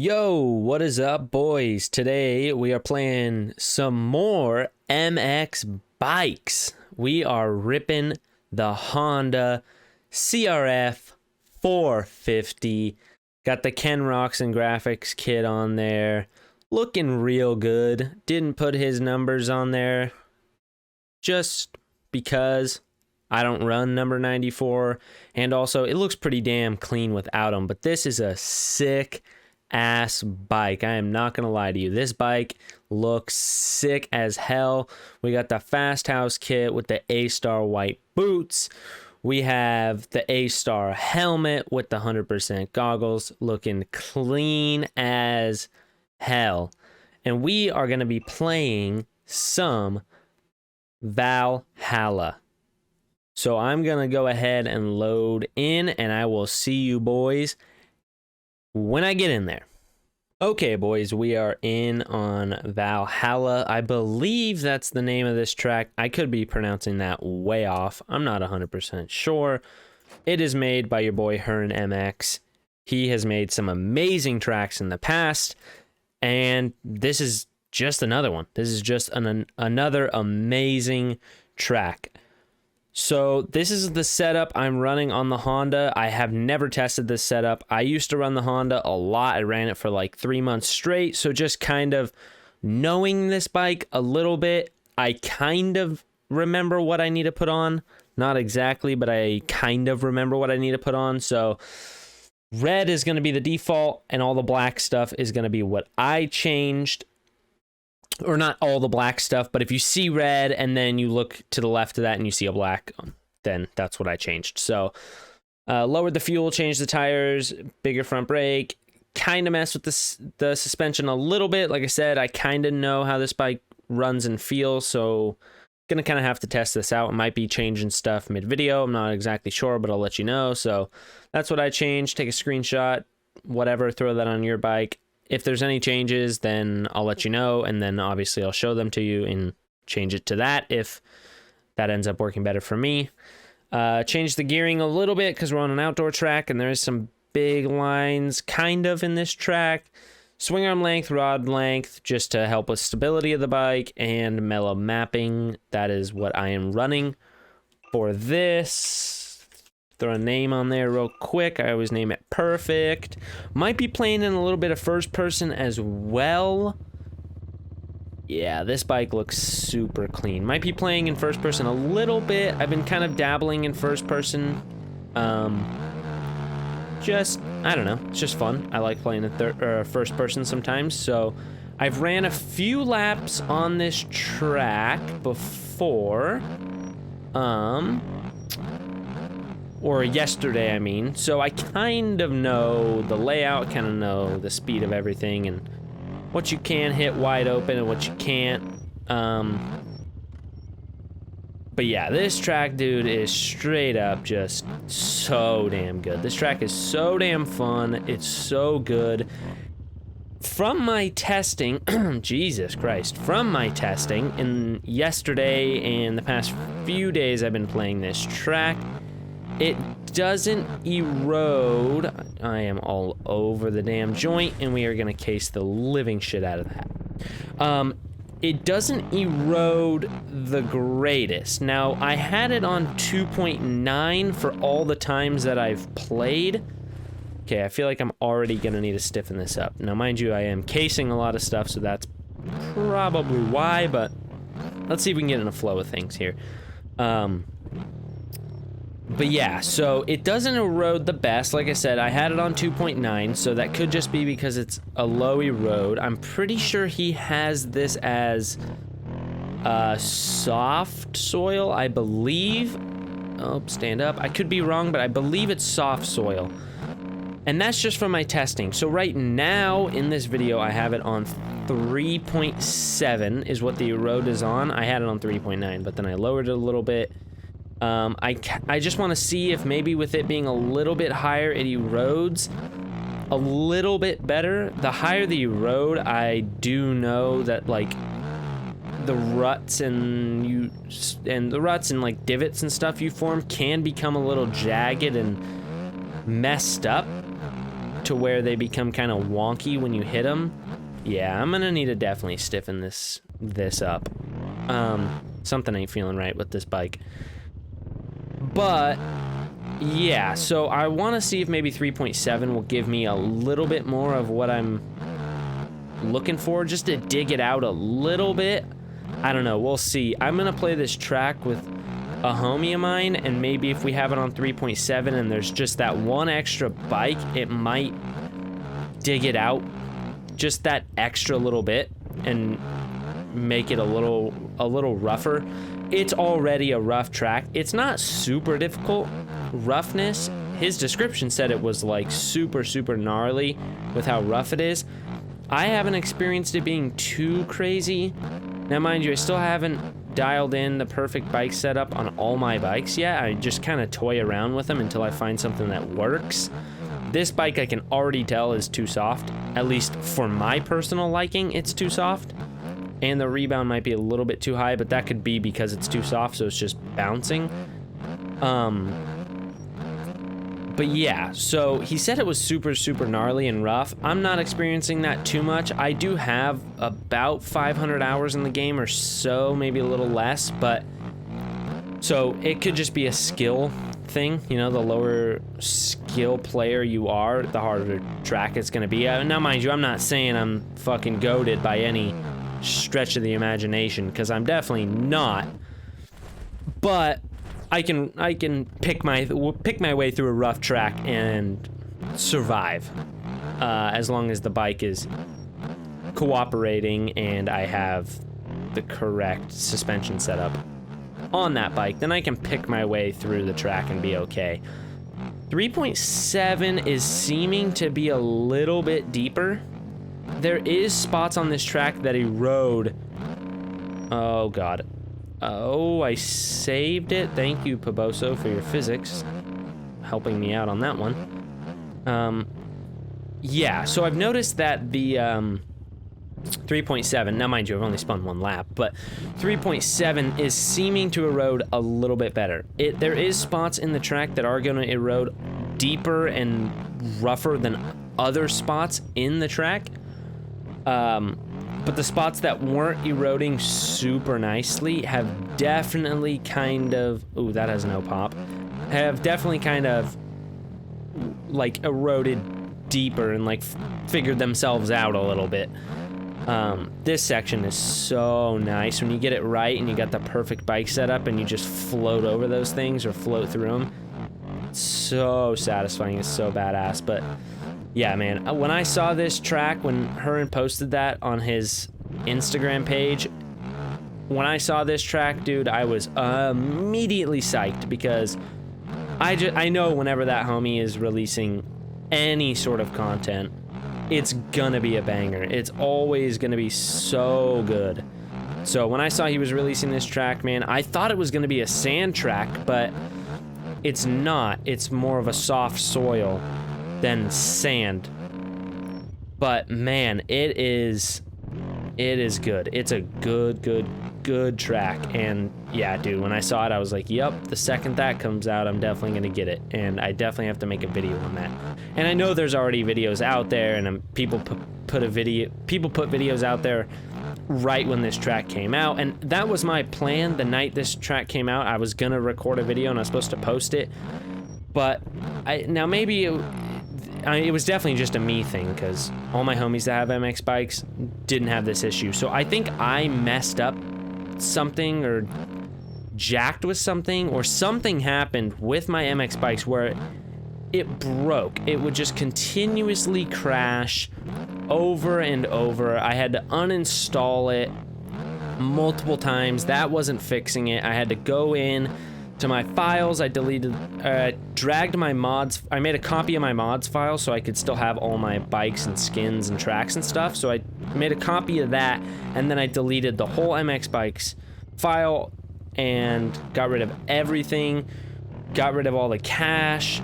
Yo, what is up, boys? Today we are playing some more MX bikes. We are ripping the Honda CRF 450. Got the Ken Roxon graphics kit on there. Looking real good. Didn't put his numbers on there just because I don't run number 94. And also, it looks pretty damn clean without them. But this is a sick ass bike. I am not gonna lie to you, this bike looks sick as hell. We got the Fast House kit with the A-Star white boots. We have the A-Star helmet with the 100% goggles, looking clean as hell. And we are gonna be playing some Valhalla. So I'm gonna go ahead and load in, and I will see you boys when I get in there. Okay, boys, we are in on Valhalla. I believe that's the name of this track. I could be pronouncing that way off. I'm not 100% sure. It is made by your boy Hearn MX. He has made some amazing tracks in the past, and this is just another one. This is just another amazing track. So this is the setup I'm running on the Honda. I have never tested this setup. I used to run the Honda a lot. I ran it for like 3 months straight. So just kind of knowing this bike a little bit, I kind of remember what I need to put on. Not exactly, but I kind of remember what I need to put on. So red is going to be the default, and all the black stuff is going to be what I changed. Or not all the black stuff, but if you see red and then you look to the left of that and you see a black, then that's what I changed. So lowered the fuel, changed the tires, bigger front brake, kind of messed with the suspension a little bit. Like I said, I kind of know how this bike runs and feels, so gonna kind of have to test this out. I might be changing stuff mid-video. I'm not exactly sure, but I'll let you know. So that's what I changed. Take a screenshot, whatever, throw that on your bike. If there's any changes, then I'll let you know, and then obviously I'll show them to you and change it to that if that ends up working better for me. Change the gearing a little bit because we're on an outdoor track, and there is some big lines kind of in this track. Swing arm length, rod length, just to help with stability of the bike, and mellow mapping. That is what I am running for this. Throw a name on there real quick. I always name it Perfect. Might be playing in a little bit of first person as well. Yeah, this bike looks super clean. Might be playing in first person a little bit. I've been kind of dabbling in first person. I don't know, it's just fun. I like playing in first person sometimes. So I've ran a few laps on this track before. Or yesterday, I mean. So I kind of know the layout, kind of know the speed of everything, and what you can hit wide open and what you can't. But yeah, this track, dude, is straight up just so damn good. This track is so damn fun. It's so good. From my testing, Jesus Christ, from my testing, in yesterday and the past few days I've been playing this track, it doesn't erode. I am all over the damn joint, and we are gonna case the living shit out of that. It doesn't erode the greatest. Now, I had it on 2.9 for all the times that I've played. Okay, I feel like I'm already gonna need to stiffen this up. Now, mind you, I am casing a lot of stuff, so that's probably why, but let's see if we can get in a flow of things here. But yeah, so it doesn't erode the best. Like I said, I had it on 2.9, so that could just be because it's a low erode. I'm pretty sure he has this as soft soil, I believe. Oh, stand up. I could be wrong, but I believe it's soft soil. And that's just from my testing. So right now, in this video, I have it on 3.7 is what the erode is on. I had it on 3.9, but then I lowered it a little bit. I just want to see if maybe with it being a little bit higher, it erodes a little bit better. The higher the erode, I do know that like the ruts and like divots and stuff you form can become a little jagged and messed up to where they become kind of wonky when you hit them. Yeah, I'm gonna need to definitely stiffen this up. Something ain't feeling right with this bike. But yeah, so I want to see if maybe 3.7 will give me a little bit more of what I'm looking for, just to dig it out a little bit. I don't know, we'll see. I'm gonna play this track with a homie of mine, and maybe if we have it on 3.7 and there's just that one extra bike, it might dig it out just that extra little bit and make it a little rougher. It's already a rough track. It's not super difficult roughness. His description said it was like super gnarly with how rough it is. I haven't experienced it being too crazy. Now mind you, I still haven't dialed in the perfect bike setup on all my bikes yet. I just kind of toy around with them until I find something that works. This bike I can already tell is too soft. At least for my personal liking, it's too soft. And the rebound might be a little bit too high, but that could be because it's too soft, so it's just bouncing. But yeah, so he said it was super gnarly and rough. I'm not experiencing that too much. I do have about 500 hours in the game or so, maybe a little less, but so it could just be a skill thing. You know, the lower skill player you are, the harder track it's gonna be. Now mind you, I'm not saying I'm fucking goated by any stretch of the imagination, because I'm definitely not, but I can pick my way through a rough track and survive, as long as the bike is cooperating and I have the correct suspension setup on that bike. Then I can pick my way through the track and be okay. 3.7 is seeming to be a little bit deeper. There is spots on this track that erode. Oh god. Oh, I saved it. Thank you, Paboso, for your physics, helping me out on that one. Yeah, so I've noticed that the 3.7, now mind you, I've only spun one lap, but 3.7 is seeming to erode a little bit better. There is spots in the track that are going to erode deeper and rougher than other spots in the track. But the spots that weren't eroding super nicely have definitely kind of, ooh, that has no pop, have definitely kind of like eroded deeper and like figured themselves out a little bit. This section is so nice when you get it right and you got the perfect bike setup and you just float over those things or float through them. It's so satisfying. It's so badass. But yeah, man, when I saw this track, when Hearn posted that on his Instagram page, when I saw this track, dude, I was immediately psyched, because I know whenever that homie is releasing any sort of content, it's gonna be a banger. It's always gonna be so good. So when I saw he was releasing this track, man, I thought it was gonna be a sand track, but it's not. It's more of a soft soil than sand. But man, it is good. It's a good track. And yeah, dude, when I saw it, I was like, yep, the second that comes out, I'm definitely gonna get it, and I definitely have to make a video on that. And I know there's already videos out there, and people put videos out there right when this track came out, and that was my plan. The night this track came out, I was gonna record a video and I was supposed to post it, but now maybe it was definitely just a me thing, because all my homies that have MX bikes didn't have this issue. So I think I messed up something, or jacked with something, or something happened with my MX bikes where it broke. It would just continuously crash over and over. I had to uninstall it multiple times. That wasn't fixing it. I had to go in to my files. I dragged my mods. I made a copy of my mods file so I could still have all my bikes and skins and tracks and stuff. So I made a copy of that, and then I deleted the whole MX bikes file and got rid of everything, got rid of all the cache,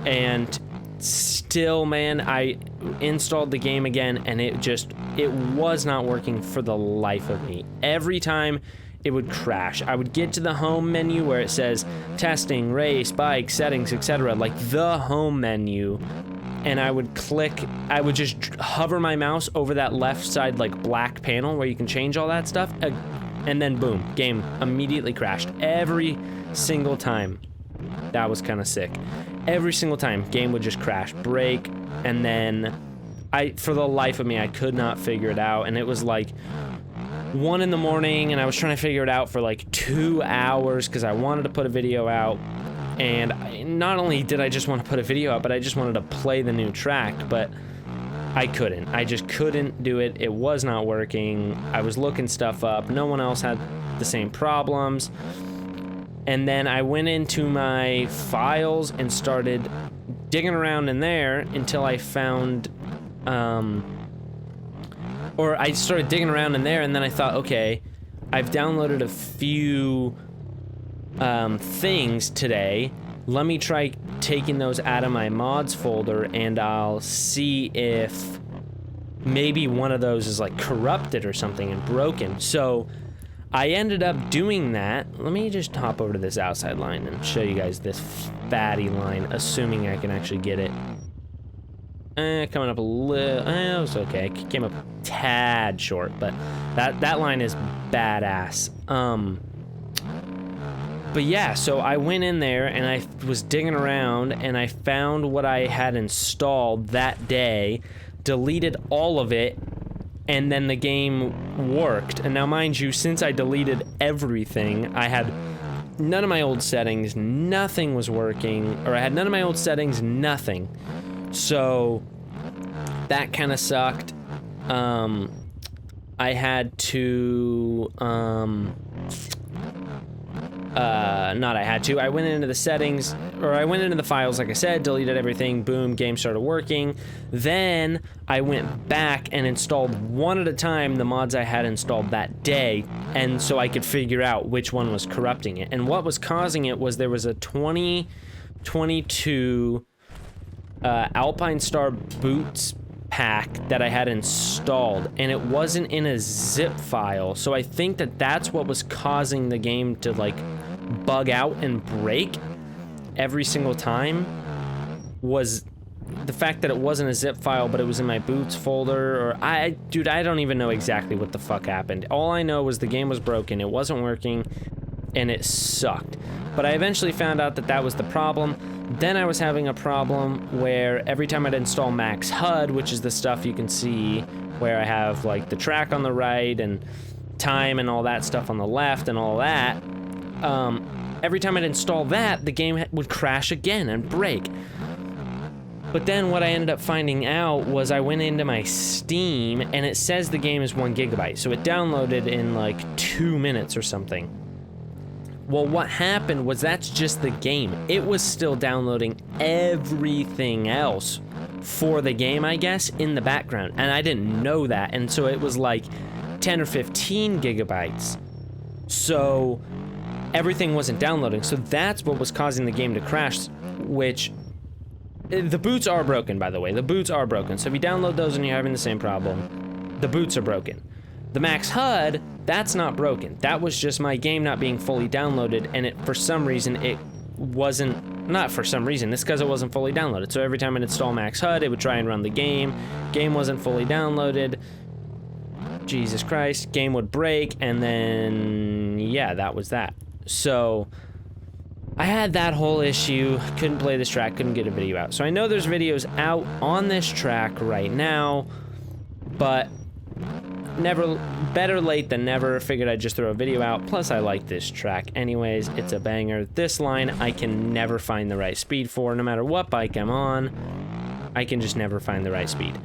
and still, man, I installed the game again, and it was not working for the life of me. Every time it would crash. I would get to the home menu where it says testing, race, bike, settings, etc. Like the home menu, and I would just hover my mouse over that left side like black panel where you can change all that stuff, and then boom, game immediately crashed every single time. That was kind of sick. Every single time, game would just crash, break, and then for the life of me, I could not figure it out, and it was like 1 in the morning, and I was trying to figure it out for like 2 hours because I wanted to put a video out. And not only did I just want to put a video out, but I just wanted to play the new track, but I couldn't. I just couldn't do it. It was not working. I was looking stuff up. No one else had the same problems. And then I went into my files and started digging around in there until I found, or I started digging around in there, and then I thought, okay, I've downloaded a few things today. Let me try taking those out of my mods folder, and I'll see if maybe one of those is like corrupted or something and broken. So I ended up doing that. Let me just hop over to this outside line and show you guys this fatty line, assuming I can actually get it. Coming up a little, it was okay. It came up a tad short, but that line is badass. But yeah, so I went in there and I was digging around and I found what I had installed that day, deleted all of it, and then the game worked. And now mind you, since I deleted everything, I had none of my old settings, nothing was working, or I had none of my old settings, nothing. So that kind of sucked. I had to, I went into the settings, or I went into the files, like I said, deleted everything, boom, game started working. Then I went back and installed one at a time the mods I had installed that day, and so I could figure out which one was corrupting it. And what was causing it was there was a 2022 Alpine Star Boots pack that I had installed, and it wasn't in a zip file, so I think that's what was causing the game to like bug out and break every single time, was the fact that it wasn't a zip file but it was in my boots folder. Or dude, I don't even know exactly what the fuck happened. All I know was the game was broken, it wasn't working, and it sucked. But I eventually found out that was the problem. Then I was having a problem where every time I'd install Max HUD, which is the stuff you can see where I have like the track on the right and time and all that stuff on the left and all that, every time I'd install that, the game would crash again and break. But then what I ended up finding out was I went into my Steam and it says the game is 1 gigabyte, so it downloaded in like 2 minutes or something. Well, what happened was that's just the game. It was still downloading everything else for the game, I guess, in the background. And I didn't know that. And so it was like 10 or 15 gigabytes. So everything wasn't downloading. So that's what was causing the game to crash, which the boots are broken, by the way. The boots are broken. So if you download those and you're having the same problem, the boots are broken. The Max HUD, that's not broken. That was just my game not being fully downloaded, and for some reason, it wasn't, not for some reason, it's because it wasn't fully downloaded. So every time I'd install Max HUD, it would try and run the game. Game wasn't fully downloaded. Jesus Christ, game would break, and then, yeah, that was that. So I had that whole issue, couldn't play this track, couldn't get a video out. So I know there's videos out on this track right now, but better late than never. Figured I'd just throw a video out. Plus I like this track anyways, it's a banger. This line I can never find the right speed for. No matter what bike I'm on, I can just never find the right speed.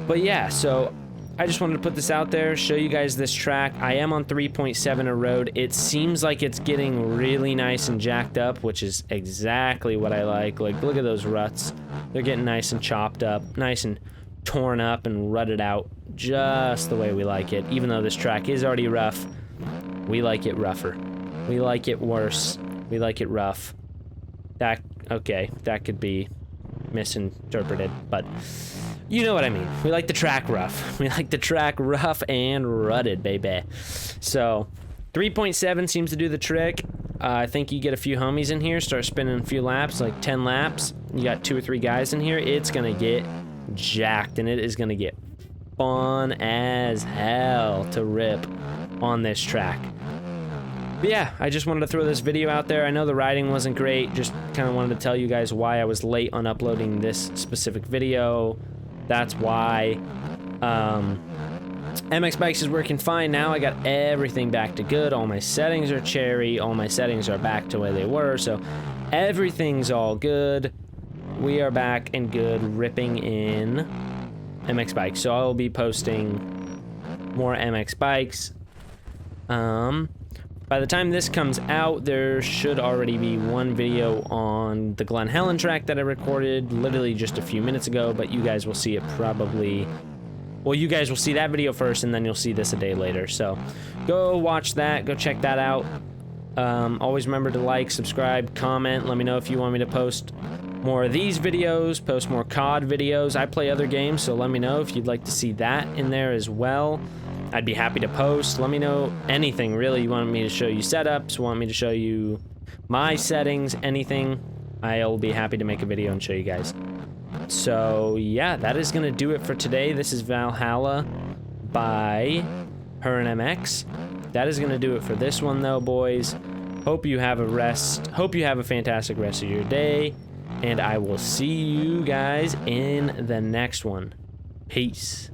But yeah, so I just wanted to put this out there, show you guys this track. I am on 3.7 a road. It seems like it's getting really nice and jacked up, which is exactly what I like. Like, look at those ruts. They're getting nice and chopped up, nice and torn up and rutted out, just the way we like it. Even though this track is already rough, we like it rougher. We like it worse. We like it rough. Okay, that could be misinterpreted, but you know what I mean. We like the track rough. We like the track rough and rutted, baby. So 3.7 seems to do the trick. I think you get a few homies in here, start spinning a few laps, like 10 laps. You got 2 or 3 guys in here. It's gonna get jacked, and it is gonna get fun as hell to rip on this track. But yeah, I just wanted to throw this video out there. I know the riding wasn't great. Just kind of wanted to tell you guys why I was late on uploading this specific video. That's why. Mxbikes is working fine now. I got everything back to good. All my settings are cherry. All my settings are back to where they were. So everything's all good. We are back and good ripping in Mxbikes. So I'll be posting more Mxbikes. By the time this comes out, there should already be one video on the Glen Helen track that I recorded literally just a few minutes ago, but you guys will see it probably... Well, you guys will see that video first, and then you'll see this a day later. So go watch that. Go check that out. Always remember to like, subscribe, comment. Let me know if you want me to post more of these videos, post more COD videos. I play other games, so let me know if you'd like to see that in there as well. I'd be happy to post. Let me know anything, really. You want me to show you setups, want me to show you my settings, anything. I'll be happy to make a video and show you guys. So, yeah, that is going to do it for today. This is Valhalla by HernMX. That is going to do it for this one, though, boys. Hope you have a fantastic rest of your day, and I will see you guys in the next one. Peace.